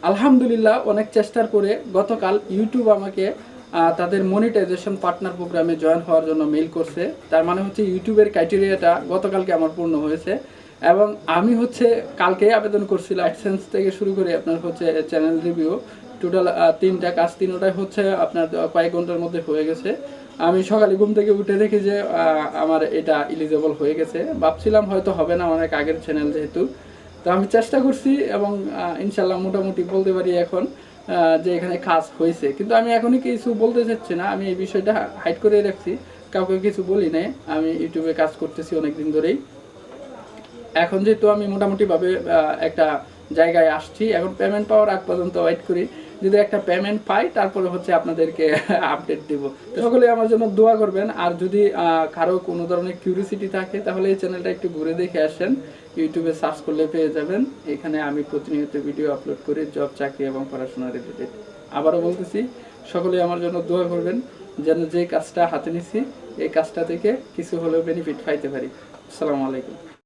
আলহামদুলিল্লাহ অনেক চেষ্টার পরে গতকাল ইউটিউব আমাকে তাদের মনিটাইজেশন পার্টনার প্রোগ্রামে জয়েন হওয়ার জন্য মেইল করছে। তার মানে হচ্ছে ইউটিউবের ক্রাইটেরিয়াটা গতকালকে আমার পূর্ণ হয়েছে এবং আমি হচ্ছে কালকেই আবেদন করছিলাম। অ্যাডসেন্স থেকে শুরু করে আপনার হচ্ছে চ্যানেল রিভিউ টোটাল 3টা কাজ, 3টাই হচ্ছে আপনার কয়েক ঘন্টার মধ্যে হয়ে গেছে। আমি সকালে ঘুম থেকে উঠে দেখি যে আমার এটা এলিজেবল হয়ে গেছে। ভাবছিলাম হয়তো হবে না, অনেক আগের চ্যানেল যেহেতু। তো আমি চেষ্টা করছি এবং ইনশাল্লাহ মোটামুটি বলতে পারি এখন যে এখানে কাজ হয়েছে। কিন্তু আমি এখনই কিছু বলতে চাচ্ছি না, আমি এই বিষয়টা হাইড করে রাখছি, কাউকে কিছু বলি নাই। আমি ইউটিউবে কাজ করতেছি অনেক দিন ধরেই। এখন যেহেতু আমি মোটামুটিভাবে একটা জায়গায় আসছি, এখন পেমেন্ট পাওয়ার আগ পর্যন্ত ওয়েট করি। যদি একটা পেমেন্ট পাই তারপরে হচ্ছে আপনাদেরকে আপডেট দিব। সকলে আমার জন্য দোয়া করবেন। আর যদি কারো কোনো ধরনের কিউরিসিটি থাকে তাহলে এই চ্যানেলটা একটু ঘুরে দেখে আসেন। ইউটিউবে সার্চ করলে পেয়ে যাবেন। এখানে আমি প্রতিনিয়ত ভিডিও আপলোড করি জব, চাকরি এবং পড়াশোনা রিলেটেড। আবারও বলতেছি, সকলে আমার জন্য দোয়া করবেন যেন যে কাজটা হাতে নিছি এই কাজটা থেকে কিছু হলেও বেনিফিট পাইতে পারি। আসসালামু আলাইকুম।